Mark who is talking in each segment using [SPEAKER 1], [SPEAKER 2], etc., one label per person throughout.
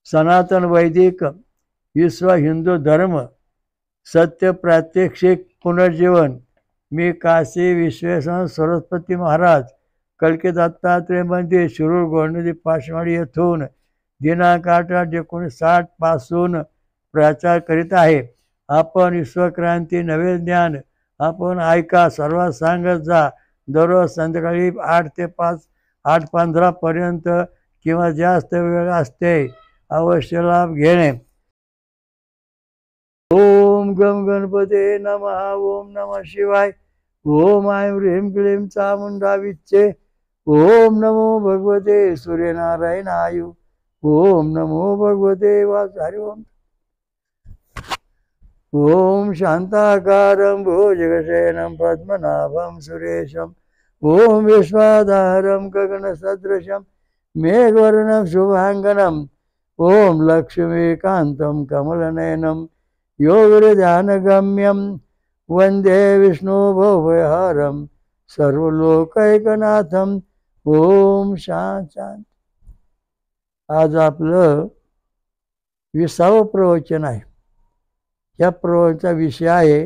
[SPEAKER 1] सनातन वैदिक विश्व हिंदू धर्म सत्य प्रात्यक्षिक पुनर्जीवन। मी काशी विश्वेश्वर सरस्वती महाराज कलकी दत्तात्रय मंदिर शिरूर गोंडदी पाचवाडी येथून दिनांक 8/8/1960 पासून प्रचार करीत आहे। आपण विश्वक्रांती नवे ज्ञान आपण ऐका, सर्वात सांगत जा। दररोज संध्याकाळी 8 ते 5 8:15 पर्यंत किंवा जास्त वेळ असते, अवश्य लाभ घेणे। ओम गम गणपते नमः। ओम नमः शिवाय। ओम ऐं ह्रीं क्लीं चामुंडा विच्चे। ओम नमो भगवते सूर्यनारायणाय। ओम नमो भगवते वासुदेवाय। ओम ओम शांताकारं भुजगशयनं पद्मनाभं सुरेशं। ओम विश्वाधारं गगनसदृशं मेघवर्णं शुभांगनं। ओम लक्ष्मीकान्तं कमलनयनं योगध्यानगम्यं वंदे विष्णुभवभयहरं सर्वलोकैकनाथं। ओम शांत। आज आपलं 20वं प्रवचन आहे। या प्रवचनाचा विषय आहे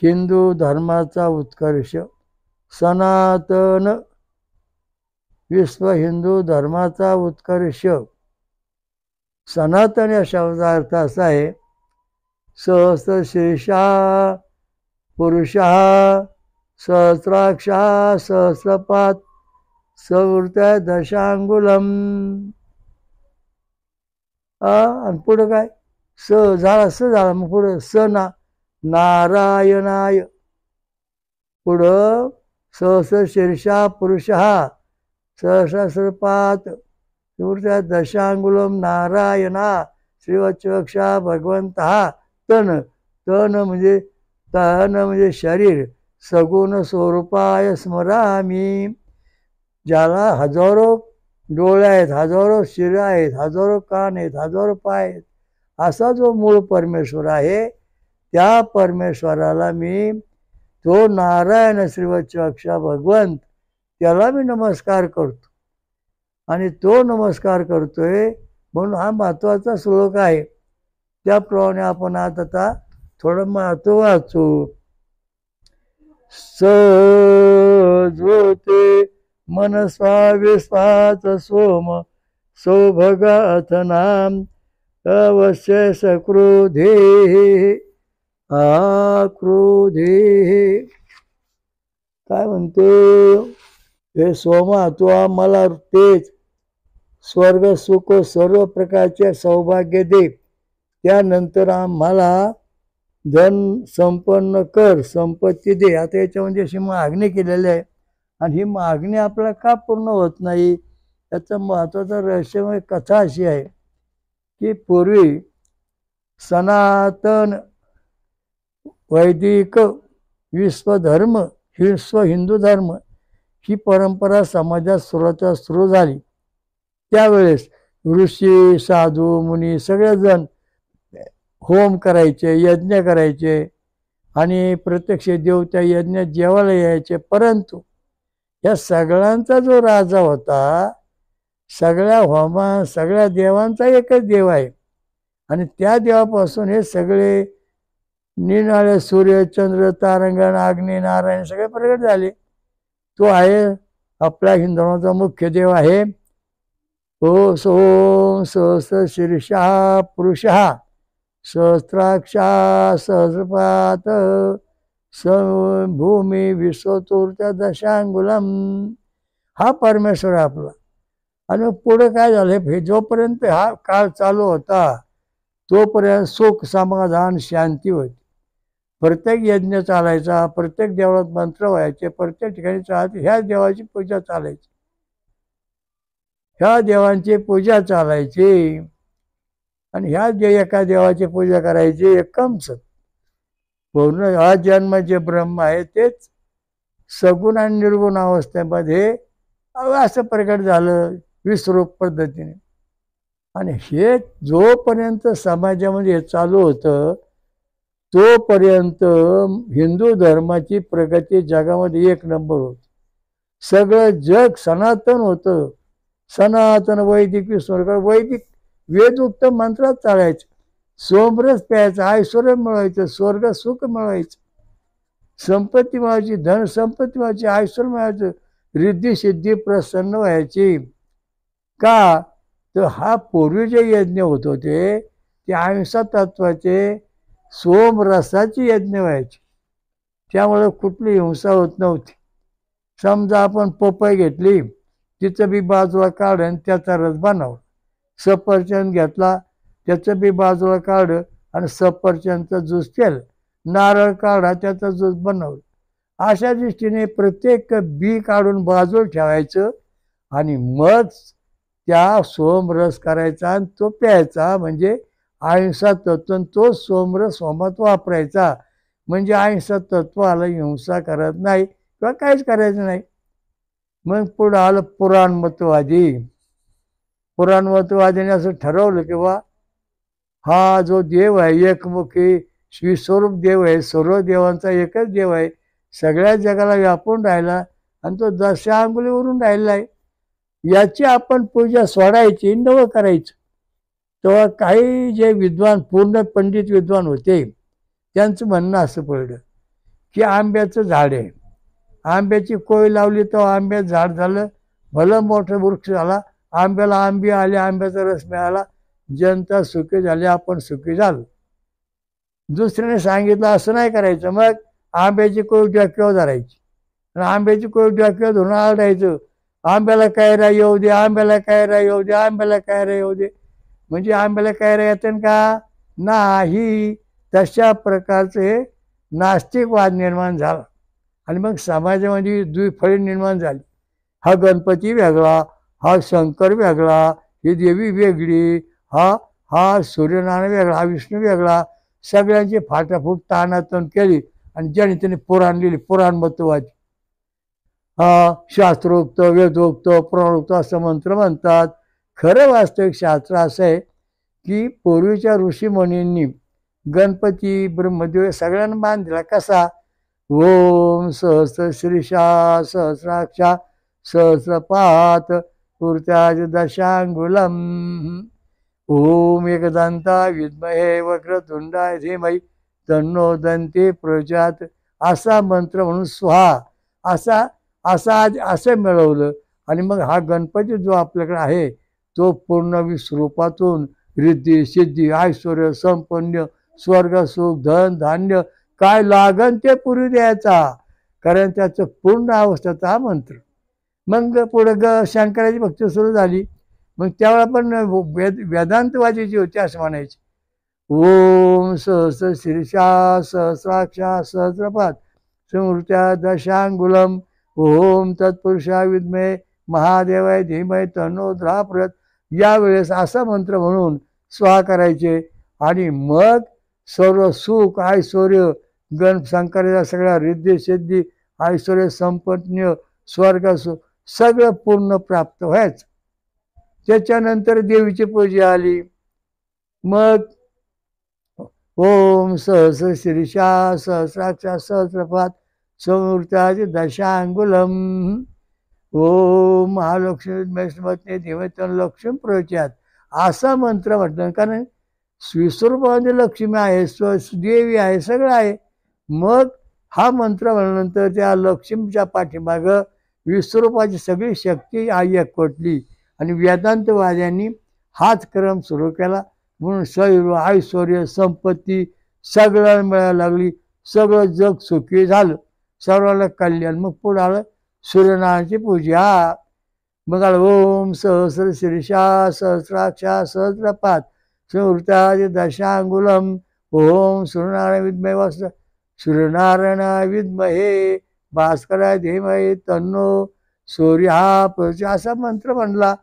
[SPEAKER 1] हिंदू धर्माचा उत्कर्ष। सनातन विश्व हिंदू धर्माचा उत्कर्ष। सनातन या शब्दाचा अर्थ असा आहे, सहस्रशीर्षा पुरुषः सहस्राक्षः सहस्रपात सवृत्या दशांगुलम। आणि पुढं काय, स झाला मग पुढं स नारायणाय। पुढं सहस्रशीर्षा पुरुषः सहस्रपात सवृत्या दशांगुलम नारायणा श्रीवत्सवक्षा भगवंतः। तन म्हणजे शरीर। सगुण स्वरूपाय स्मरामी। ज्याला हजारो डोळे आहेत, हजारो शिर आहेत, हजारो कान आहेत, हजारो पाय आहेत, असा जो मूळ परमेश्वर आहे, त्या परमेश्वराला मी, तो नारायण श्रीवत्सवक्षा भगवंत, त्याला मी नमस्कार करतो। आणि तो नमस्कार करतोय म्हणून हा महत्वाचा श्लोक आहे। त्याप्रमाणे आपण आता थोडं महत्व वाचू। सज्योते मनस्वा विश्वाच सोम सौभगाथनाम अवश्य सक्रोधे आक्रोधे। काय म्हणतो, हे सोमा, तू आम्हाला तेच स्वर्ग सुख सर्व प्रकारचे सौभाग्य दे। त्यानंतर आम्हाला धन संपन्न कर, संपत्ती दे। आता याच्यामध्ये अशी मागणी केलेली आहे, आणि ही मागणी आपल्याला का पूर्ण होत नाही, याचं महत्त्वाचं रहस्यमय कथा अशी आहे की पूर्वी सनातन वैदिक विश्व हिंदू धर्म ही परंपरा समाजात सुरू झाली। त्यावेळेस ऋषी साधू मुनी सगळेजण होम करायचे, यज्ञ करायचे, आणि प्रत्यक्ष देव त्या यज्ञात जेवायला यायचे। परंतु या सगळ्यांचा जो राजा होता, सगळ्या होमा सगळ्या देवांचा एकच देव आहे, आणि त्या देवापासून हे सगळे निराळे सूर्य चंद्र तारांगण अग्नी नारायण सगळे प्रगट झाले। तो आहे आपल्या हिंदू धर्माचा मुख्य देव आहे। ओ सोम सहस्रशीर्षः पुरुषः सहस्राक्षा सहस्रपात भूमी विश्वतूर्त्या दशांगुलम। हा परमेश्वर आहे आपला। आणि पुढे काय झालं, जोपर्यंत हा काळ चालू होता तोपर्यंत सुख समाधान शांती होती। प्रत्येक यज्ञ चालायचा, प्रत्येक देवळात मंत्र व्हायचे, प्रत्येक ठिकाणी चालायचे, ह्या देवाची पूजा चालायची, ह्या देवांची पूजा चालायची, आणि ह्या एका देवाची पूजा करायची। एकम सत पूर्ण अजन्म जे ब्रह्म आहे तेच सगुण आणि निर्गुण अवस्थेमध्ये असं प्रकट झालं विश्वरूप पद्धतीने। आणि हे जोपर्यंत समाजामध्ये चालू होतं तोपर्यंत हिंदू धर्माची प्रगती जगामध्ये एक नंबर होत। सगळं जग सनातन होतं। सनातन वैदिक विश्व, वैदिक वेदोक्त मंत्रात चालायचं, सोमरस प्यायचा, ऐश्वर मिळवायचं, स्वर्ग सुख मिळवायचं, संपत्ती मिळायची, धन संपत्ती मिळायची, ऐश्वर मिळायचं, रिद्धी सिद्धी प्रसन्न व्हायची. का तर हा पूर्वी जे यज्ञ होत होते ते अहिंसा तत्वाचे सोमरसाची यज्ञ व्हायचे, त्यामुळे कुठली हिंसा होत नव्हती. समजा आपण पपई घेतली, तिचं बी बाजूला काढून त्याचा रस बनव, सफरचंद घेतला त्याचं बी बाजूला काढ आणि सफरचंदचा ज्यूस केलं, नारळ काढा त्याचा ज्यूस बनवलं. अशा दृष्टीने प्रत्येक बी काढून बाजूला ठेवायचं आणि मग त्या सोमरस करायचा आणि तो प्यायचा. म्हणजे अहिंसा तत्व तो सोमरस होमात वापरायचा. म्हणजे अहिंसा तत्वाला हिंसा करत नाही किंवा काहीच करायचं नाही. मग पुढं आलं पुराणमतवादी. पुराणमतवादीने असं ठरवलं की बा हा जो देव आहे एकमुखी विश्वरूप देव आहे, सर्व देवांचा एकच देव आहे, सगळ्या जगाला व्यापून राहिला आणि तो 10 अंगुलीवरून राहिला आहे, याची आपण पूजा सोडायची, नवं करायचं. तेव्हा काही जे विद्वान पूर्ण पंडित विद्वान होते त्यांचं म्हणणं असं पडलं की आंब्याचं झाड आहे, आंब्याची कोय लावली तर आंब्याचं झाड झालं, भलं मोठं वृक्ष झाला, आंब्याला आंबे आले, आंब्याचा रस मिळाला, जनता सुखी झाली, आपण सुखी झालो. दुसऱ्याने सांगितलं असं नाही करायचं, मग आंब्याची कोय डोक्यावर धरायची आणि आंब्याची कोय डोक्यावर धरून आरडायचं, आंब्याला कायरा येऊ दे, आंब्याला कायरा येऊ दे, आंब्याला कायरा येऊ दे. म्हणजे आंब्याला कायरा येतं का नाही. तशा प्रकारचं हे नास्तिकवाद निर्माण झाला आणि मग समाजामध्ये द्विफळी निर्माण झाली. हा गणपती वेगळा, हा शंकर वेगळा, ही देवी वेगळी, हा हा सूर्यनारायण वेगळा, हा विष्णू वेगळा. सगळ्यांची फाटाफूट ताणातण केली आणि ज्याने त्याने पुराण लिहिली, पुराणमतवादी. शास्त्रोक्त, वेदोक्त, पुराणोक्त असं मंत्र म्हणतात. खरं वास्तविक शास्त्र असं आहे की पूर्वीच्या ऋषीमुनींनी गणपती ब्रह्मदेव सगळ्यांना मान दिला. कसा? ओम सहस्र शीर्षा सहस्राक्षा सहस्रपात पूर्त्याज दशांगुलम ओम एकदंता विद्महे वक्रतुंडाय धीमहि तन्नो दंती प्रचोदयात्. असा मंत्र म्हणून स्वाहा असा असा असं मिळवलं. आणि मग हा गणपती जो आपल्याकडे आहे तो पूर्ण विश्वरूपातून रिद्धी सिद्धी ऐश्वर संपन्न स्वर्ग सुख धन धान्य काय लागन ते पुरी द्यायचा, कारण त्याचं पूर्ण अवस्थेचा हा मंत्र. मग पुढं शंकराची भक्ती सुरू झाली. मग त्यावेळेला पण वेदांतवादी जे होते असं म्हणायचे, ओम सहस्र शीर्षा सहस्राक्षा सहस्रपात समृत्या दशांगुलम ओम तत्पुरुषा विद्महे महादेवाय धीमहि तन्नो प्रचोदयात्. यावेळेस असा मंत्र म्हणून स्वाहा करायचे आणि मग सर्व सुख ऐश्वर शंकराच्या सगळ्या रिद्धी सिद्धी ऐश्वर संपन्न स्वर्ग सुख सगळं पूर्ण प्राप्त व्हायचं. त्याच्यानंतर देवीची पूजा आली. मग ओम सहस्र शीर्षा सहस्राक्षा सहस्रपात समृत्याज दशांगुलम ओम महालक्ष्मी धीमहि तन्नो लक्ष्मी प्रचोदयात्. असा मंत्र म्हटलं, कारण विश्वरूपामध्ये लक्ष्मी आहे, देवी आहे, सगळं आहे. मग हा मंत्र म्हणल्यानंतर त्या लक्ष्मीच्या पाठीमागं विश्वरूपाची सगळी शक्ती आई एकवटली आणि वेदांतवाद्यांनी हाच क्रम सुरू केला. म्हणून सर्व ऐश्वर संपत्ती सगळ्यांना मिळायला लागली, सगळं जग सुखी झालं, सर्वांना कल्याण. मग पुढे आलं सूर्यनारायणाची पूजा. मग आलं ओम सहस्र शीर्षा सहस्राक्षा सहस्रपात समृत्याज दशांगुलम ओम सूर्यनारायण विद्महे सूर्यनारायण विद्महे भास्कराय धीमहि तन्नो सूर्या प्रचोदयात्. असा मंत्र म्हणला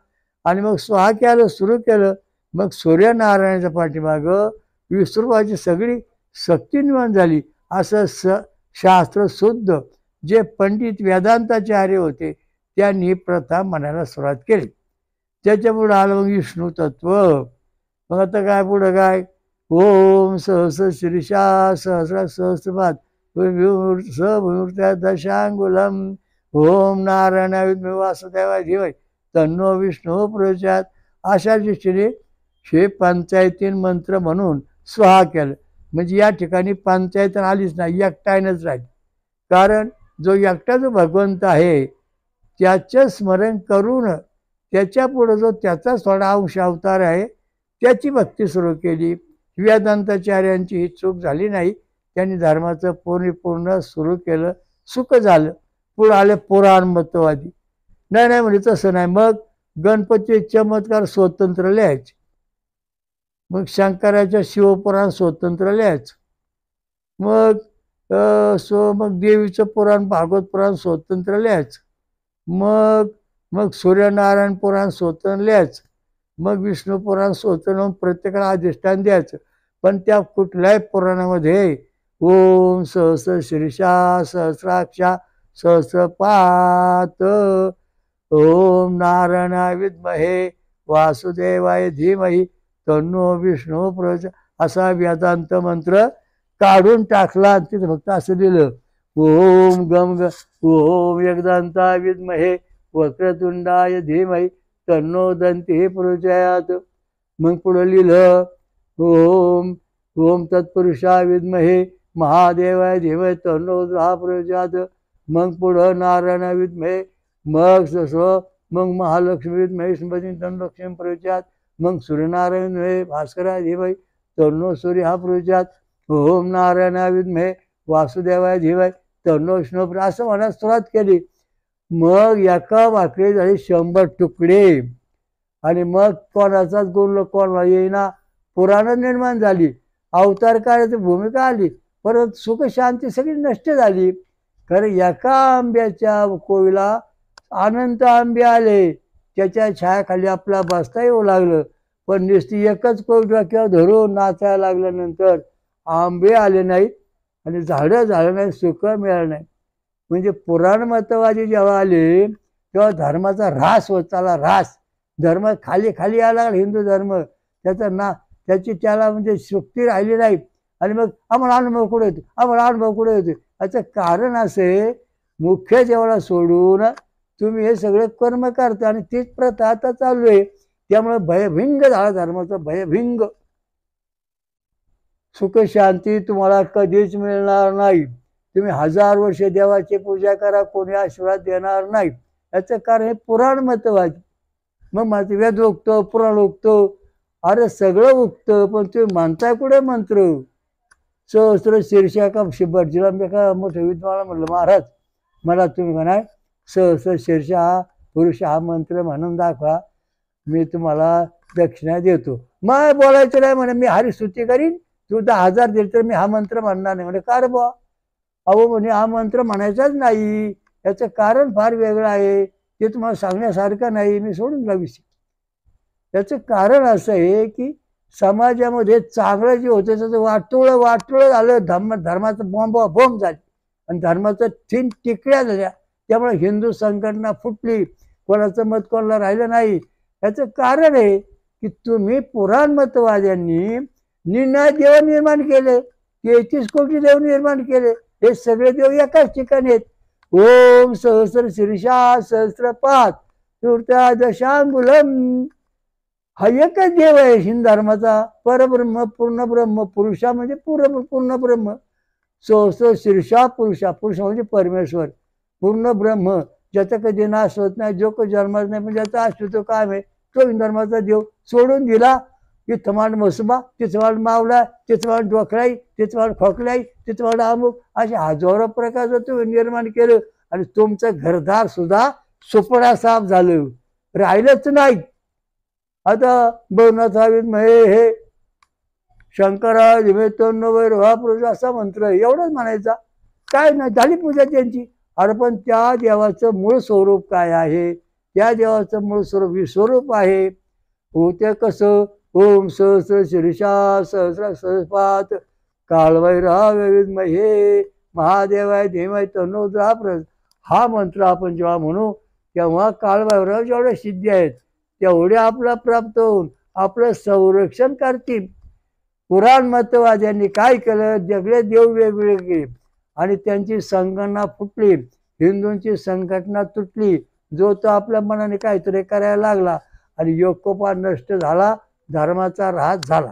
[SPEAKER 1] आणि मग स्वाहा केलं सुरू केलं. मग सूर्यनारायणाच्या पाठीमागं विश्वरूपाची सगळी शक्ती निर्माण झाली. असं शास्त्र शुद्ध जे पंडित वेदांताचार्य होते त्यांनी प्रथा म्हणायला सुरुवात केली. त्याच्यापुढं आलं मग विष्णू तत्व. मग आता काय पुढं काय? ओम सहस्र शीर्षा सहस्र सहस्रपात समृत्या दशांगुलम ओम नारायणाय विद्महे वासुदेवाय धीमहि तन्नो विष्णू प्रचोदयात्. अशा दृष्टीने हे पंचायतीन मंत्र म्हणून स्वाहा केलं. म्हणजे या ठिकाणी पंचायत आलीच नाही, एकट्यानंच राहिली. कारण जो एकटा जो भगवंत आहे त्याचं स्मरण करून त्याच्या पुढं जो त्याचा थोडा अंश अवतार आहे त्याची भक्ती सुरू केली. वेदांताचार्यांची ही चूक झाली नाही. त्यांनी धर्माचं पूर्ण सुरू केलं, सुख झालं. पुढं आले पुराण मतवादी. नाही नाही म्हणजे तसं नाही. मग गणपती चमत्कार स्वतंत्र लिहायचे, मग शंकराच्या शिवपुराण स्वतंत्र लिहायचं, मग मग देवीचं पुराण भागवत पुराण स्वतंत्र लिहायचं, मग मग सूर्यनारायण पुराण स्वतंत्र लिहायचं, मग विष्णू पुराण स्वतंत्र प्रत्येकाला अधिष्ठान द्यायचं. पण त्या कुठल्याही पुराणामध्ये ओम सहस्र शीर्षा सहस्राक्षा सहस्रपात ओम नारायणाय विद्महे वासुदेवाय धीमहि तन्नो विष्णू प्रचोदयात् असा वेदांत मंत्र काढून टाकला. तिथे फक्त असं लिहिलं ओम गम ग ओम वेदांताय विद्महे वक्रतुंडाय धीमहि तन्नो दंती प्रचोदयात्. मग पुढं लिहिलं ओम ओम तत्पुरुषाय विद्महे महादेवाय धीमहि तन्नो रुद्रः प्रचोदयात्. मग पुढं नारायणाय विद्महे, मग मग महालक्ष्मी विद्महे श्रीमती तन्नो लक्ष्मी प्रचोदयात्. मग सूर्यनारायण विद्महे भास्कराय धीमहि तन्नो सूर्यः प्रचोदयात्. ओम नारायणाय विद्महे वासुदेवाय धीमहि तन्नो विष्णू प्रचोदयात्. असं म्हणा सुरुवात केली. मग एका वाक्यात झाले 100 तुकडे. आणि मग कोणाचाच गुण कोणाला येईना, पुराणं निर्माण झाली, अवतार काळाची भूमिका आली, परत सुख शांती सगळी नष्ट झाली. खरं एका आंब्याच्या कोविला अनंत आंबे आले, त्याच्या छायाखाली आपला बसता येऊ लागलं. पण नुसती एकच कोविड किंवा धरून नाचायला लागल्यानंतर आंबे आले नाहीत आणि झाडं झालं नाही, सुख मिळालं नाही. म्हणजे पुराण मतवादी जेव्हा आले तेव्हा धर्माचा ऱ्हास होत चालला. ऱ्हास धर्म खाली खाली यायला लागला. हिंदू धर्म त्याची त्याला म्हणजे शक्ती राहिली नाही. आणि मग आम्हाला अनुभव कुठे येतो, आम्हाला अनुभव कुठे येतो. याचं कारण असे, मुख्य देवाला सोडून तुम्ही हे सगळे कर्म करता आणि तीच प्रथा आता चालू आहे. त्यामुळे भयभिंग झाला धर्माचा, भयभिंग. सुख शांती तुम्हाला कधीच मिळणार नाही. तुम्ही 1000 वर्ष देवाची पूजा करा, कोणी आशीर्वाद देणार नाही. याचं कारण हे पुराण मतवादी. मग माझं वेद उगतो, पुराण उगतो, अरे सगळं उगतं, पण तुम्ही मानताय कुठे मंत्र. सहस्र शीर्षा का भटजीला मी एका मोठ्या विद्वानाला म्हटलं, महाराज मला तुम्ही म्हणाय सहस्र शीर्ष हा पुरुष हा मंत्र म्हणून दाखवा, मी तुम्हाला दक्षिणा देतो. मग बोलायचं नाही म्हणे, मी हरिस्तुती करीन, तू 10,000 दिले तर मी हा मंत्र म्हणणार नाही. म्हणे का रे बुवा. अहो म्हणे हा मंत्र म्हणायचाच नाही, याचं कारण फार वेगळं आहे, ते तुम्हाला सांगण्यासारखं नाही, मी सोडून दिला विषय. याचं कारण असं आहे की समाजामध्ये चांगलं जे होतं त्याचं वाटोळं झालं. धर्माचं बॉम्ब झाली आणि धर्माचं 3 टिकड्या झाल्या. त्यामुळे हिंदू संघटना फुटली, कोणाचं मत कोणाला राहिलं नाही. याचं कारण आहे की तुम्ही पुराण मतवाद्यांनी निर्णय देव निर्माण केले, 33 कोटी देव निर्माण केले. हे सगळे देव एकाच ठिकाणी आहेत. ओम सहस्र शीर्षा सहस्रपात तुर्त्या दशांगुलम हा एकच देव आहे हिंदू धर्माचा, परब्रह्म पूर्ण ब्रह्म. पुरुषा म्हणजे पूर्ण ब्रह्म. सहस्र शीर्षा पुरुषा, पुरुष म्हणजे परमेश्वर, पूर्ण ब्रह्म, ज्याचा कधी नाश होत नाही, जो काही जन्मात नाही, पण ज्याचा अस्तित्व कायम आहे, तो हिंदू धर्माचा देव. सोडून दिला इथं मांड मसुबा, तिथं मांड मावला, तिथं मांड डोकळाई, तिथं मांड खोकलाई, तिथं मांड अमुक, असे हजारो प्रकारचं तुम्ही निर्माण केलं. आणि तुमचं घरदार सुद्धा सुपडा साफ झालं, राहिलंच नाही. आता बहुनाथ हे शंकरा धीमहि तन्नो वैरवा प्रचोदयात् असा मंत्र आहे, एवढंच म्हणायचा. काय नाही, झाली पूजा त्यांची. अरे पण त्या देवाचं मूळ स्वरूप काय आहे, त्या देवाचं मूळ स्वरूप विश्वरूप आहे. होते कसं, ओम सहस्र शीर्षा सहस्र सहस्रपात कालभैरवाय विद्महे महादेवाय धीमहि तन्नो रुद्रः प्रचोदयात्. हा मंत्र आपण जेव्हा म्हणू तेव्हा कालभैरव जेवढ्या सिद्धी आहेत तेवढ्या आपला प्राप्त होऊन आपलं संरक्षण करतील. पुराण मतवाद्यांनी काय केलं, सगळे देव वेगवेगळे केले आणि त्यांची संघटना फुटली, हिंदूंची संघटना तुटली. जो तो आपल्या मनाने काहीतरी करायला लागला आणि योगोपात नष्ट झाला. धर्माचा ऱ्हास झाला.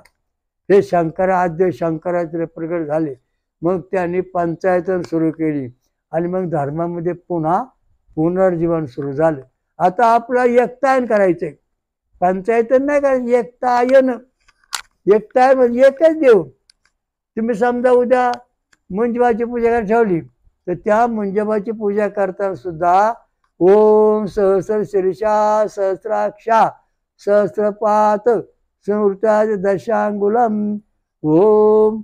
[SPEAKER 1] हे शंकराद्य शंकराचार्य प्रगट झाले. मग त्यांनी पंचायतन सुरू केली आणि मग धर्मामध्ये पुन्हा पुनर्जीवन सुरू झालं. आता आपल्याला एकतायन करायचंय, पंचायतन नाही करायचं, एकतायन. एकतायन म्हणजे एकच देव. तुम्ही समजा उद्या मुंजबाची पूजा करायला ठेवली तर त्या मुंजबाची पूजा करताना सुद्धा ओम सहस्र शीर्षा सहस्राक्षा सहस्रपात संवृत्ता दशांगुलम ओम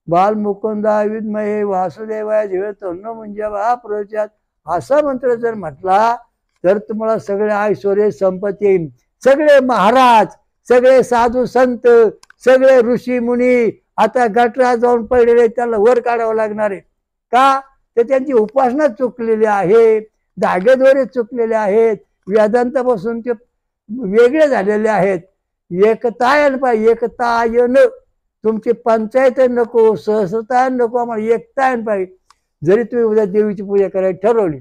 [SPEAKER 1] बालमुकुंदा विद्महे वासुदेवाय धीमहि तन्नो मुंजबः प्रचोदयात् असा मंत्र जर म्हटला तर तुम्हाला सगळे ऐश्वर्य संपत्ती येईल. सगळे महाराज, सगळे साधू संत, सगळे ऋषी मुनी आता गटरा जाऊन पडलेले, त्याला वर काढावं लागणार आहे. का तर त्यांची उपासना चुकलेली आहे, धागेद्वारे चुकलेले आहेत, वेदांतापासून ते वेगळे झालेले आहेत. एकतायन पाहिजे, एकतायन. तुमची पंचायत नको, सहस्रतायन नको, आम्हाला एकतायन पाहिजे. जरी तुम्ही उद्या देवीची पूजा करायला ठरवली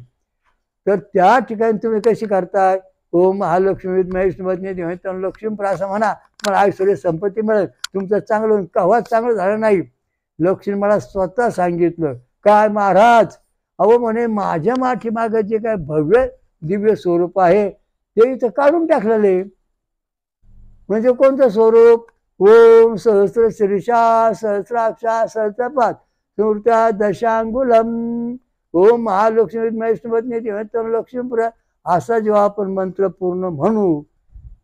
[SPEAKER 1] तर त्या ठिकाणी तुम्ही कशी करताय? ओम महालक्ष्मी विद्महे तन्नो लक्ष्मी प्रासा म्हणा, मला ऐश्वर्य संपत्ती मिळेल. तुमचं चांगलं कव्हाच चांगलं झालं नाही. लक्ष्मी मला स्वतः सांगितलं, काय महाराज, अहो म्हणे माझ्या माठीमागं जे काय भव्य दिव्य स्वरूप आहे ते इथं काढून टाकलेले. म्हणजे कोणतं स्वरूप? ओम सहस्र शीर्षा सहस्राक्षा सहस्रपात संवृत्ता दशांगुलम ओम महालक्ष्मी विद्महे तन्नो लक्ष्मी. असा जेव्हा आपण मंत्र पूर्ण म्हणू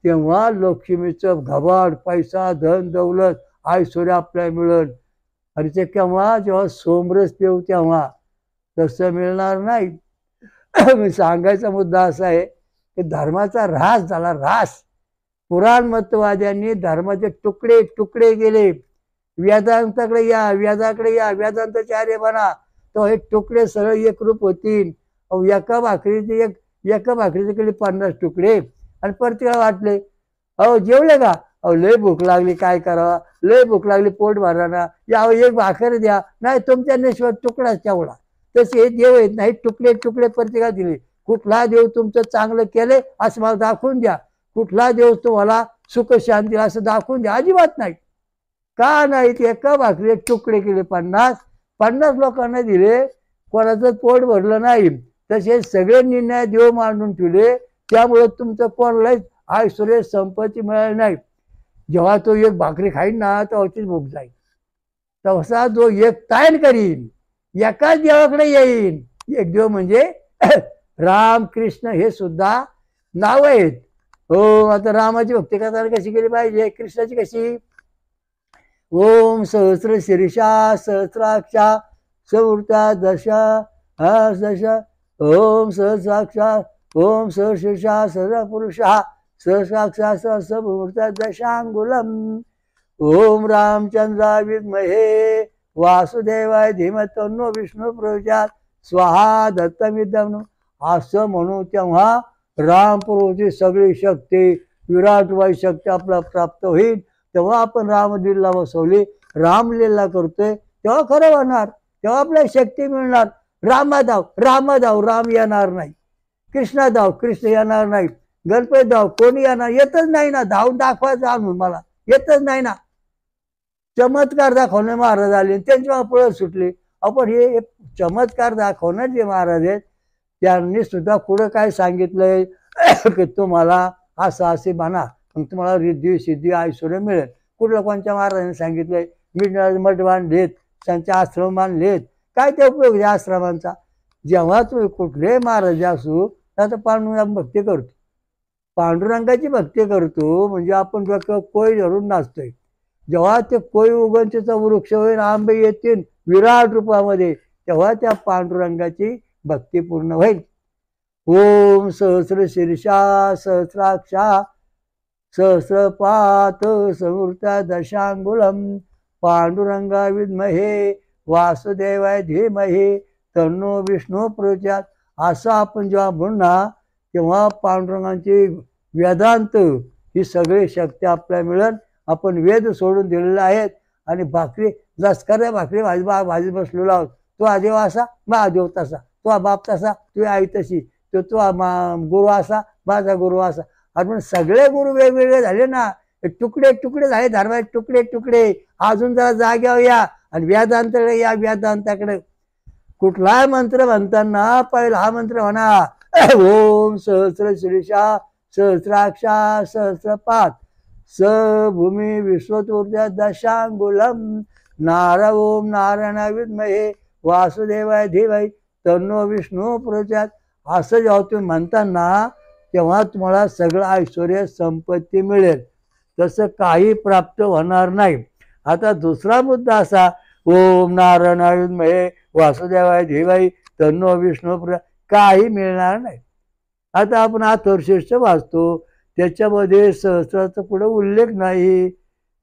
[SPEAKER 1] तेव्हा लक्ष्मीचं घबाड, पैसा, धन दौलत, ऐश्वर्य आपल्याला मिळेल. आणि ते केव्हा? जेव्हा सोमरस पेऊ तेव्हा. तसं मिळणार नाही. मी सांगायचा मुद्दा असा आहे की धर्माचा ऱ्हास झाला, ऱ्हास. पुराणमतवाद्यांनी धर्माचे तुकडे तुकडे केले. वेदांताकडे या, वेदाकडे या, वेदांताचे आर्य बना, तर हे तुकडे सरळ एकरूप होतील. एका भाकरीचे एका भाकरीचे केले 50 तुकडे आणि प्रत्येकाला वाटले अहो जेवले का? अहो लय भूक लागली, काय करावा, लय भूक लागली, पोट भरा ना, या एक भाकर द्या. नाही, तुमच्या नेशिवाय तुकडाच तेवढा. तसे हे देव आहेत नाही, तुकडे तुकडे प्रत्येकाला दिले. कुठला देव तुमचं चांगलं केले असं मला दाखवून द्या, कुठला देव तुम्हाला सुख शांती असं दाखवून द्या. अजिबात नाही. का नाही? ते एका भाकरीचे तुकडे केले 50 लोकांना दिले, कोणाचं पोट भरलं नाही. तसे सगळे निर्णय देव मांडून ठेवले, त्यामुळे तुमचं कोणालाच ऐश्वर्य संपत्ती मिळाली नाही. जेव्हा तो एक भाकरी खाईन ना तर अवचीच भूक जाईल. तसा जो एक तायन करीन, एकाच देवाकडे येईन. एक देव म्हणजे राम कृष्ण, हे सुद्धा नाव आहेत. हो, आता रामाची भक्ती करताना कशी केली पाहिजे, कृष्णाची कशी? ओम सहस्र शीर्षा सहस्राक्षा संवृत्ता दशा दशा ओम सहस्राक्षा ओम सहशीर्षा सहस्रपुरुषा सहस्राक्षा सहस्रमूर्ता दशांगुलम ओम रामचंद्रा विद्महे वासुदेवाय धीमहि तन्नो विष्णू प्रचोदयात् स्वाहा दत्तमिदं. असं म्हणू तेव्हा रामपुरोची सगळी शक्ती, विराटवाई शक्ती आपल्याला प्राप्त होईल. तेव्हा आपण रामलीला बसवली, रामलीला करतोय तेव्हा खरं होणार, तेव्हा आपल्याला शक्ती मिळणार. रामाधाव रामाधाव, राम येणार नाही. कृष्णाधाव कृष्ण येणार नाही. गणपती धाव कोणी येणार? येतच नाही ना. धावून दाखवायचं आणून मला येतच नाही ना. चमत्कार दाखवणे महाराज आले, त्यांच्या पळत सुटले. आपण हे चमत्कार दाखवणार जे महाराज आहेत त्यांनी सुद्धा पुढं काय सांगितलंय की तुम्हाला असं असे म्हणा, मग तुम्हाला रिद्धी सिद्धी ऐश्वर्य मिळेल. कुठलं कोणत्या महाराजांनी सांगितलंय? मी मठ बांधलेत, त्यांचे आश्रम बांधलेत, काय ते उपयोग आहे आश्रमांचा? जेव्हा तुम्ही कुठले महाराज असू तर पांडुरंग भक्ती करतो, पांडुरंगाची भक्ती करतो म्हणजे आपण कोय धरून नाचतोय. जेव्हा ते कोय उगवतीचा वृक्ष होईल, आंबे येतील विराट रूपामध्ये, तेव्हा त्या पांडुरंगाची भक्ती पूर्ण होईल. ओम सहस्र शीर्षा सहस्राक्षा सहस्रपात संवृत्ता दशांगुलम पांडुरंगा विद्महे वासुदेवाय धीमहि तन्नो विष्णू प्रचोदयात्. असं आपण जेव्हा म्हणणार तेव्हा पांडुरंगाची वेदांत ही सगळी शक्ती आपल्याला मिळेल. आपण वेद सोडून दिलेले आहेत आणि भाकरी लष्कऱ्या भाकरी भाजी बसलेलो आहोत. तो आदेव असा, मा देव तसा, तो बाप तसा, तुझी आई तशी, तो गुरु असा, माझा गुरु असा. आपण सगळे गुरु वेगवेगळे झाले ना. तुकडे तुकडे झाले धर्माचे तुकडे तुकडे. अजून जरा जाग्यावर या आणि वेदांताकडे या. वेदांताकडे कुठलाही मंत्र म्हणताना पहिला हा मंत्र म्हणा, ओम सहस्र शीर्षा सहस्राक्षा सहस्रपाद स भूमी विश्वतूर्य दशांगुलम नारा ओम नारायणा विद्महे वासुदेवाय धीमहि तन्नो विष्णू प्रचोदयात. असं जेव्हा तुम्ही म्हणताना तेव्हा तुम्हाला सगळं ऐश्वर्य संपत्ती मिळेल. तसं काही प्राप्त होणार नाही. आता दुसरा मुद्दा असा, ओम नारायणा विद्महे वासुदेवाय धीमहि तन्नो विष्णू प्रचोदयात, काही मिळणार नाही. आता आपण अथर्वशीर्ष वाचतो, त्याच्यामध्ये सहस्राचा पुढे उल्लेख नाही.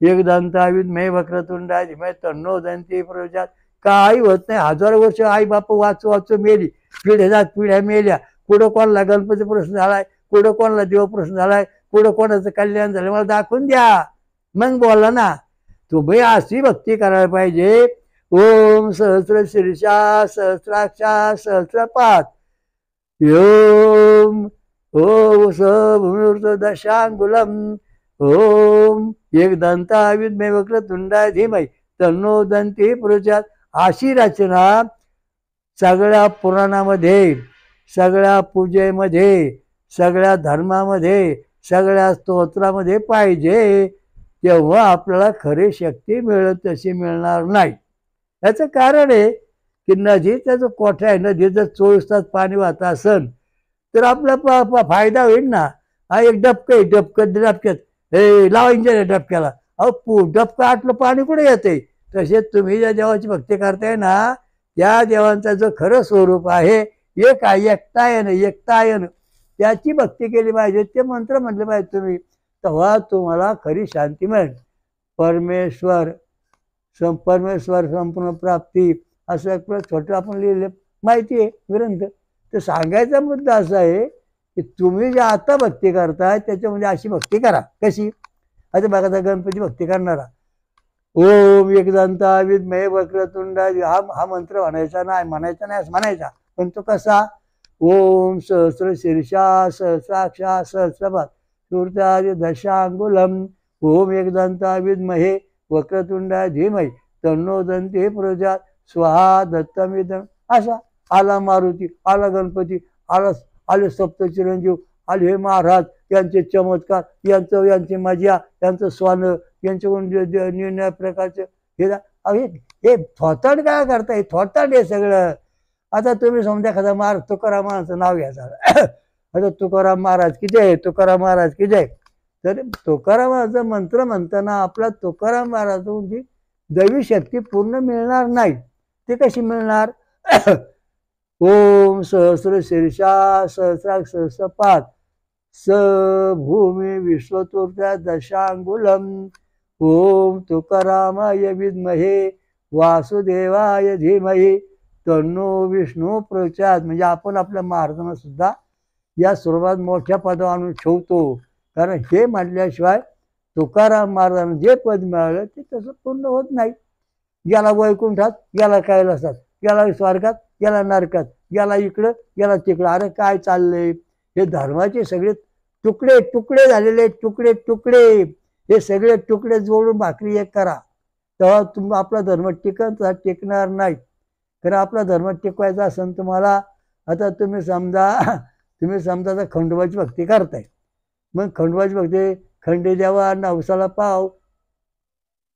[SPEAKER 1] एकदंता विद्महे वक्रतुंडाय धीमहि तन्नो दंती प्रचोदयात. काही होत नाही. हजारो वर्ष आई बाप वाचू वाचू मेली, पिढ्या पिढ्या मेल्या. पुढं कोणाला गणपती प्रश्न झालाय, पुढं कोणाला देव प्रश्न झालाय, पुढं कोणाचं कल्याण झालं मला दाखवून द्या, मग बोला ना. तुम्ही अशी भक्ती करायला पाहिजे. ओम सहस्र शीर्षा सहस्राक्षा सहस्रपाद ओम ओम स भूमिवृत दशांगुलम ओम एकदंता विद्महे वक्रतुंडाय धीमहि तन्नो दंती प्रचोदयात. अशी रचना सगळ्या पुराणामध्ये, सगळ्या पूजेमध्ये, सगळ्या धर्मामध्ये, सगळ्या स्तोत्रामध्ये पाहिजे. तेव्हा आपल्याला खरी शक्ती मिळत, तशी मिळणार नाही. याचं कारण आहे की नदीचा जो कोठा आहे, नदी जर 24 तास पाणी वाहत असेल तर आपला फायदा होईल ना. हा एक डबकं आहे, डबक्यात हे लावा इंजिन डबक्याला. अहो डबकं आटलं पाणी कुठे येते. तसेच तुम्ही ज्या देवाची भक्ती करताय ना, त्या देवांचा जो खरं स्वरूप आहे, एक आहे, एकतायन, त्याची भक्ती केली पाहिजे. ते मंत्र म्हटले पाहिजे तुम्ही, तेव्हा तुम्हाला खरी शांती मिळेल. परमेश्वर संपूर्ण प्राप्ती असं एक छोटं आपण लिहिलं माहिती आहे ग्रंथ. तर सांगायचा मुद्दा असा आहे की तुम्ही जे आता भक्ती करताय त्याच्यामध्ये अशी भक्ती करा. कशी? आता बघा, गणपती भक्ती करणारा ओम एकदंता विद्महे वक्रतुंडाय हा मंत्र म्हणायचा नाही असं म्हणायचा. पण तो कसा? ओम सहस्र शीर्षा सहस्राक्षा सहस्रपाद सूर्यादि दशांगुलम ओम एकदंता विद्महे वक्रतुंडाय धीमहि तन्नो दंती प्रचोदयात स्वाहा दत्तमिदं. असा आला मारुती, आला गणपती, आले सप्त चिरंजीव, आले हे महाराज, यांचे चमत्कार, यांची मजा, यांचं स्वान, यांच्याकडून निर्णय प्रकारचे हे थोतांड काय करताय? थोतांड हे सगळं. आता तुम्ही समजा एखादा महाराज तुकाराम महाराजांचं नाव घ्यायचं. आता तुकाराम महाराज की जय, तुकाराम महाराज की जय. तर तुकाराम महाराजांचा मंत्र म्हणताना आपला तुकाराम महाराजांची दैवी शक्ती पूर्ण मिळणार नाही. ते कशी मिळणार? ओम सहस्र शीर्षा सहस्राक्ष सहस्रपाद स भूमी विश्वतूर्य दशांगुलम ओम तुकारामाय विद्महे वासुदेवाय धीमहि तन्नो विष्णू प्रचोदयात. म्हणजे आपण आपल्या महाराजांना सुद्धा या स्वरूपात मोठ्या पदावर आणून ठेवतो. कारण हे म्हटल्याशिवाय तुकाराम महाराजांना जे पद मिळालं ते तसं पूर्ण होत नाही. गेला वैकुंठात, गेला कैलासात, गेला स्वर्गात, गेला नरकात, गेला इकडं, गेला तिकडं. अरे काय चाललंय? हे धर्माचे सगळे तुकडे तुकडे झालेले, तुकडे तुकडे, हे सगळे तुकडे जोडून भाकरी एक करा, तेव्हा आपला धर्म टिकणार नाही. कारण आपला धर्म टिकवायचा असेल तुम्हाला, आता तुम्ही समजा आता खंडोबाची भक्ती करताय. मग खंडोबाची भक्ती, खंडे देवा नवसाला पाव,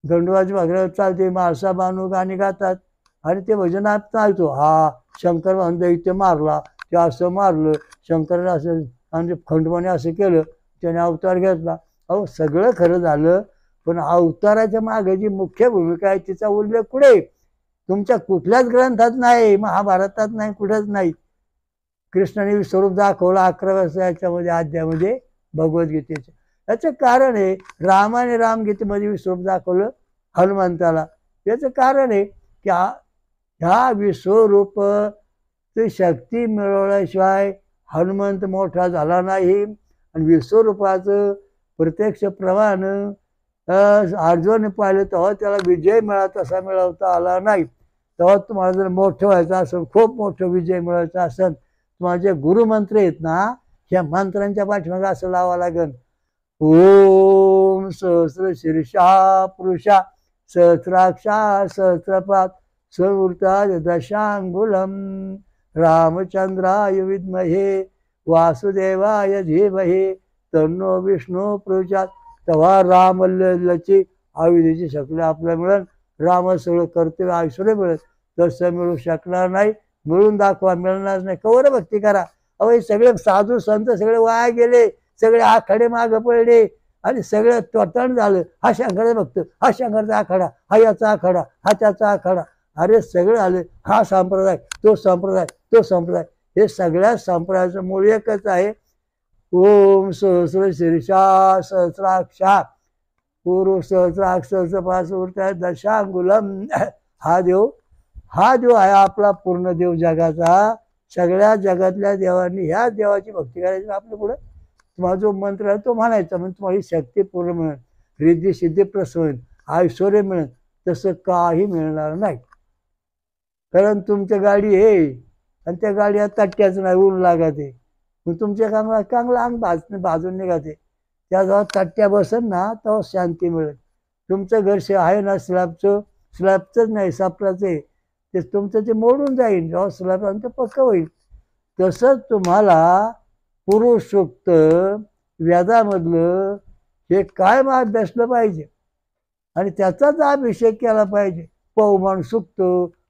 [SPEAKER 1] खंडोबाची भाकरी चालते, माळसा बानू गाणी गातात आणि ते भजनात चालतो. हा शंकर दैत्य मारला, ते असं मारलं, शंकराने असं आणि खंडोबाने असं केलं, त्याने अवतार घेतला. अहो सगळं खरं झालं, पण अवताराच्या मागे जी मुख्य भूमिका आहे तिचा उल्लेख कुठे? तुमच्या कुठल्याच ग्रंथात नाही, महाभारतात नाही, कुठेच नाही. कृष्णाने स्वरूप दाखवलं 11व्या याच्यामध्ये अध्यायामध्ये भगवद्गीतेचं. याचं कारण आहे रामाने रामगीतेमध्ये विश्वरूप दाखवलं हनुमंताला. याचं कारण आहे की ह्या विश्वरूप शक्ती मिळवल्याशिवाय हनुमंत मोठा झाला नाही. आणि विश्वरूपाचं प्रत्यक्ष प्रमाण अर्जुनाने पाहिलं तेव्हा त्याला विजय मिळाला, तसा मिळवता आला नाही. तेव्हा तुम्हाला जर मोठं व्हायचं असेल, खूप मोठं विजय मिळवायचा असेल, तुम्हाला जे गुरुमंत्र आहेत ना, ह्या मंत्रांच्या पाठीमागे असं लावावं लागेल. ओम सहस्र शीर्षा पुरुषा सहस्राक्षा सहस्रपात समूर्ता दशांगुलम रामचंद्राय विद्महे वासुदेवाय धीमहि तन्नो विष्णू प्रचोदयात्. तेव्हा राम लची आयुधीची शक्ती आपल्याला मिळेल. राम सगळं कर्तव्य ऐश्वर्य मिळेल. तसं मिळू शकणार नाही. मिळून दाखवा, मिळणार नाही. कवर भक्ती करा. अहो हे सगळे साधू संत सगळे वाया गेले, सगळे आखाडे माग पडले आणि सगळं तोटण झालं. हा शंकराचा भक्त, हा शंकरचा आखाडा, हा याचा आखाडा, हा त्याचा आखाडा. अरे सगळे आले. हा संप्रदाय, तो संप्रदाय, तो संप्रदाय. हे सगळ्या संप्रदायाचं मूळ एकच आहे. ओम सहस्र शीर्षा सहस्राक्षा पुरुष सहस्राक्ष सहस्रपात उरता दशांगुलम. हा देव आहे आपला पूर्ण देव जगाचा. सगळ्या जगातल्या देवांनी ह्या देवाची भक्ती करायची. आपल्या पुढे तुम्हाला जो मंत्र आहे तो म्हणायचा. म्हणजे तुम्हाला ही शक्ती पूर्ण मिळेल, रिद्धी सिद्धी प्रसन्न होईल, ऐश्वर्य मिळेल. तसं काही मिळणार नाही. कारण तुमच्या गाडी हे आणि त्या गाडी तट्ट्याच नाही, ऊन लागते. मग तुमच्या चांगला अंग बाजून निघाते. त्या जेव्हा तट्ट्या बसन ना तेव्हा शांती मिळेल. तुमचं घर आहे ना स्लॅबचंच नाही सापराचं आहे, ते तुमचं ते मोडून जाईल. जेव्हा स्लॅब ते पक्क होईल. तसंच तुम्हाला पुरुष सूक्त वेदामधलं हे कायम अभ्यासलं पाहिजे आणि त्याचाच अभिषेक केला पाहिजे. पौमान सुक्त,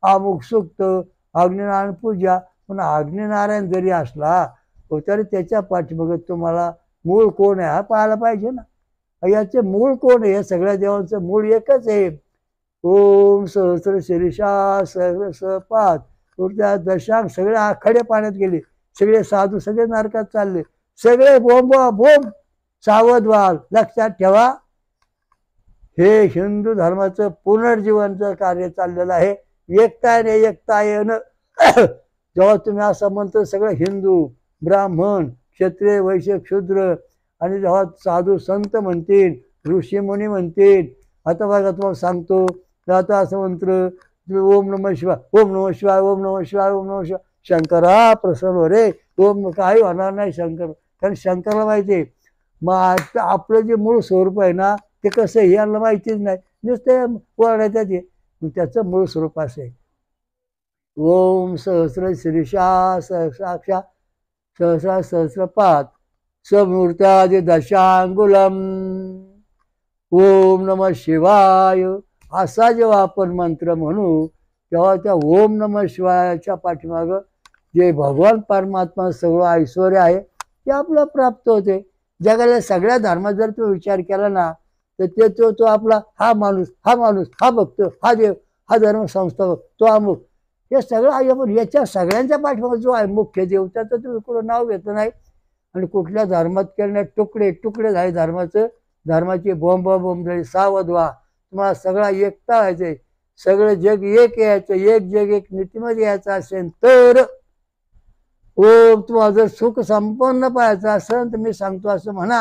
[SPEAKER 1] अमुक सुक्त, अग्निनारायण पूजा. पण अग्निनारायण जरी असला तरी त्याच्या पाठीमागे तुम्हाला मूळ कोण आहे हा पाहायला पाहिजे ना. याचे मूळ कोण आहे? सगळ्या देवांचं मूळ एकच आहे. ओम सहस्र शीर्षा सहस्रपात उरत्या दशांग. सगळे आखाडे पाण्यात गेले, सगळे साधू सगळे नरकात चालले, सगळे बोंब बोंब. सावध व्हाल, लक्षात ठेवा. हे हिंदू धर्माचं पुनर्जीवनचं कार्य चाललेलं आहे. एकता आहे, एकता आहे न. जेव्हा तुम्ही असं म्हणतो सगळं हिंदू ब्राह्मण क्षत्रिय वैश्य शूद्र आणि जेव्हा साधू संत म्हणतील, ऋषीमुनी म्हणतील. आता बघा तुम्हाला सांगतो, आता असं मंत्र तुम्ही ओम नमः शिवाय, ओम नमः शिवाय, ओम नमः शिवाय, ओम नमः शिवाय. शंकरा प्रसन्न हो रे. ओम काही होणार नाही शंकर, कारण शंकरला माहिती आहे. मग आपलं जे मूळ स्वरूप आहे ना ते कसं हे यांना माहितीच नाही. नुसते वर्णायचं ते, त्याचं मूळ स्वरूप असं आहे. ओम सहस्र शीर्षा सहस्राक्षा सहस्रा सहस्रपात समूर्त्यादि दशांगुलम. ओम नमः शिवाय असा जेव्हा आपण मंत्र म्हणू तेव्हा त्या ओम नमः शिवायच्या पाठीमागं जे भगवान परमात्मा सगळं ऐश्वर्य आहे ते आपलं प्राप्त होते. जगाला सगळ्या धर्मात जर तो विचार केला ना तर ते तो आपला हा माणूस, हा माणूस, हा भक्त, हा देव, हा धर्म संस्थापक, तो अमुक, हे सगळं आहे. पण याच्या सगळ्यांच्या पाठीमागे जो आहे मुख्य देव त्याचं तुम्ही कुठं नाव घेत नाही. आणि कुठल्या धर्मात केल्या तुकडे तुकडे झाले धर्माची बोंब झाली. सावध व्हा. तुम्हाला सगळा एकता व्हायचंय, सगळं जग एक यायचं, एक जग एक नीतीमध्ये यायचं असेल तर. ओम तुम्हाला जर सुख संपन्न पाहायचं असेल तर मी सांगतो असं म्हणा.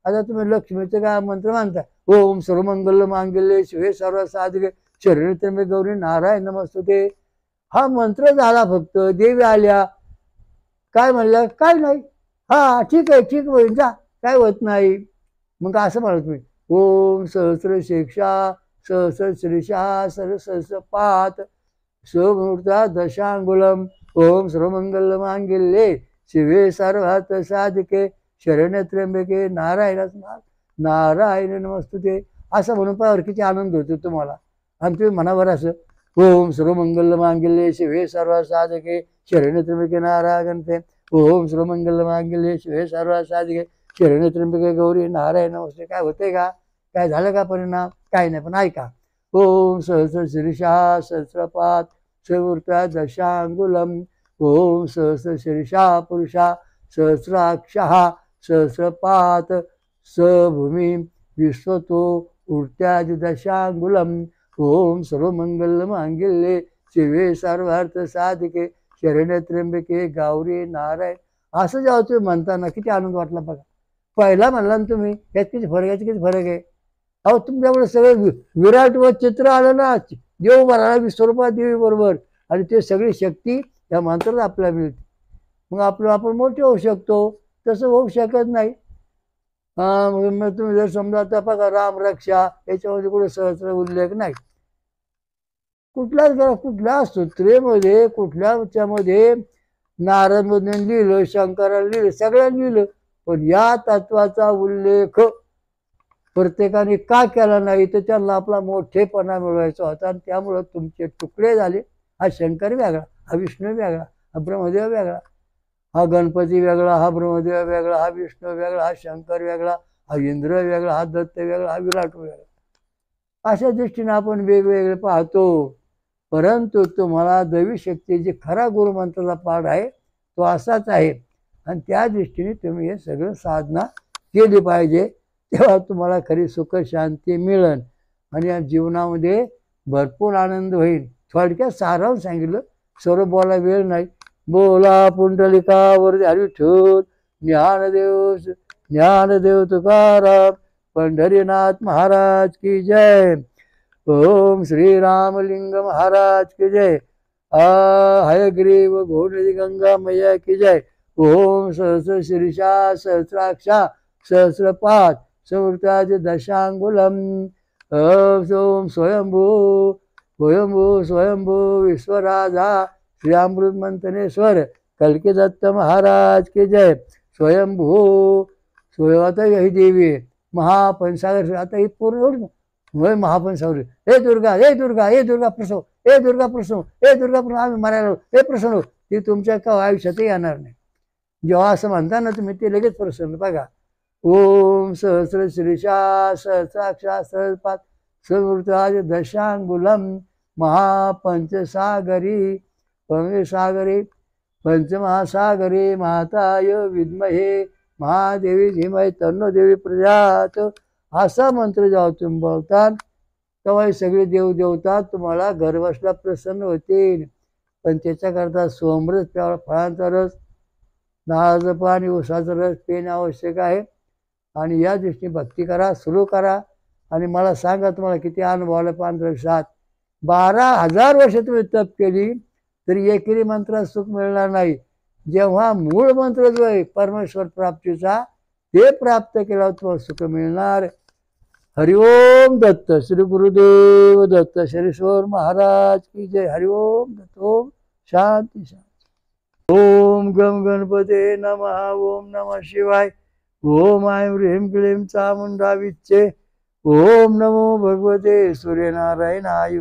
[SPEAKER 1] आता तुम्ही लक्ष्मीचं काय मंत्र मानता? ओम सर्वमंगल मांगल्ये शिवे सर्व साधके शरण्ये त्र्यंबके गौरी नारायण नमस्तुते. हा मंत्र झाला. फक्त देवी आल्या काय म्हणलं, काय नाही, हा ठीक आहे, ठीक होईल, जा, काय होत नाही. मग असं म्हणत तुम्ही ओम सहस्र शिक्षा सहस्र शीर्षा सहस्रपात समूर्ता दशांगुलम. ओम सर्वमंगल मांगल्ये शिवे सर्वार्थ साधिके शरण्ये त्र्यंबके नारायण नमस्तुते. असं म्हणून पाहिजे किती आनंद होतो तुम्हाला. आणि तुम्ही मनावर असं ओम सर्वमंगल मांगल्ये शिवे सर्व साधके शरण्ये त्र्यंबके नारायण. ओम सर्वमंगल मांगल्ये शिवे सर्व साधके शरण्ये त्र्यंबके गौरी नारायण नमस्ते. काय होतंय का? काय झालं का परिणाम? काय नाही. पण ऐका. ओम सहस्र शीर्षा सहस्रपात समूर्ता दशांगुलम. ओम सहस्र शीर्षा पुरुषा सहस्राक्षा सहस्रपात सभूमी विश्वतो उर्त्यादि दशांगुलम. ओम सर्वमंगल मांगल्ये शिवे सर्वार्थ साधिके शरण्ये त्र्यंबके गौरी नारायण. असं जेव्हा तुम्ही म्हणताना किती आनंद वाटला बघा. पहिला म्हणला ना तुम्ही, यात किती फरक आहे, किती फरक आहे. अहो तुमच्याकडे सगळं विराट व चित्र आलं ना, देव बरोबर विश्वरूपा देवी बरोबर, आणि ते सगळी शक्ती या मंत्रात आपल्याला मिळते. मग आपण मोठे होऊ शकतो. तसं होऊ शकत नाही. हा मग तुम्ही जर समजा आता बघा राम रक्षा याच्यामध्ये कुठे सहस्र उल्लेख नाही. कुठल्या सूत्रेमध्ये कुठल्याच्यामध्ये नारद मधून लिहिलं, शंकराला लिहिलं, सगळ्यांनी लिहिलं, पण या तत्वाचा उल्लेख प्रत्येकाने का केला नाही तर त्यांना आपला मोठेपणा मिळवायचा होता आणि त्यामुळं तुमचे तुकडे झाले. हा शंकर वेगळा, हा विष्णू वेगळा, हा ब्रह्मदेव वेगळा, हा गणपती वेगळा, हा ब्रह्मदेव वेगळा, हा विष्णू वेगळा, हा शंकर वेगळा, हा इंद्र वेगळा, हा दत्त वेगळा, हा विराट वेगळा. अशा दृष्टीने आपण वेगवेगळे पाहतो. परंतु तुम्हाला दैवी शक्तीची खरा गुरुमंत्राचा पाठ आहे तो असाच आहे आणि त्या दृष्टीने तुम्ही हे सगळं साधना केली पाहिजे. तेव्हा तुम्हाला खरी सुख शांती मिळेल आणि या जीवनामध्ये भरपूर आनंद होईल. थोडक्यात सारांश सांगितलं, सर्व बोला वेळ नाही. बोला पुंडलिका वरती हरी विठ्ठल ज्ञानदेव तुकाराम पंढरीनाथ महाराज की जय. ओम श्री रामलिंग महाराज की जय. हयग्रीव घोड़े गंगा मैया की जय. ओम सहस्र शीर्षा सहस्राक्षा सहस्रपाद समृताज दशांगुलम. ओम स्वयंभू स्वयंभू स्वयंभू विश्वराजा श्री अमृत मंथनेश्वर कलकी दत्त महाराज की जय. स्वयंभू आता ही देवी महापंसागर आता ही पूर्ण वय महापंसागर. हे दुर्गा हे दुर्गा हे दुर्गा प्रसव, हे दुर्गा प्रसव, हे दुर्गा प्रसव, आम्ही मरायला हे प्रसन्न. ती तुमच्या का आयुष्यातही येणार नाही. जेव्हा असं म्हणता ना तुम्ही ते लगेच प्रसन्न. बघा ओम सहस्र शीर्षा सहस्राक्षा सहस्रपाद समृताज दशांगुलम महापंचसागरी पंचसागरी पंचमहासागरी माताय विद्महे महादेवी धीमहि तन्नो देवी प्रजात. असा मंत्र जेव्हा तुम्ही बोलतात तेव्हा सगळे देवदेवता तुम्हाला घरबसल्या प्रसन्न होतील. पण त्याच्याकरता सोमरस प्यावा, फळांचा रस, नारळाचं पाणी, उसाचा रस पिणे आवश्यक आहे. आणि या दृष्टीने भक्ती करा, सुरू करा. आणि मला सांगा तुम्हाला किती अनुभव आला. 507 12,000 वर्ष तुम्ही तप केली तरी एकेरी मंत्रात सुख मिळणार नाही. जेव्हा मूळ मंत्र जो आहे परमेश्वर प्राप्तीचा ते प्राप्त केल्यावर तुम्हाला सुख मिळणार. हरिओम दत्त. श्री गुरुदेव दत्त. शरीश्वर महाराज की जय. हरिओम दत्त. ओम शांती शांती. ओम गम गणपते नमः. ओम नमः शिवाय. ओम ऐं ह्रीं क्लीं चामुंडा विच्चे. ओम नमो भगवते सूर्यनारायणाय.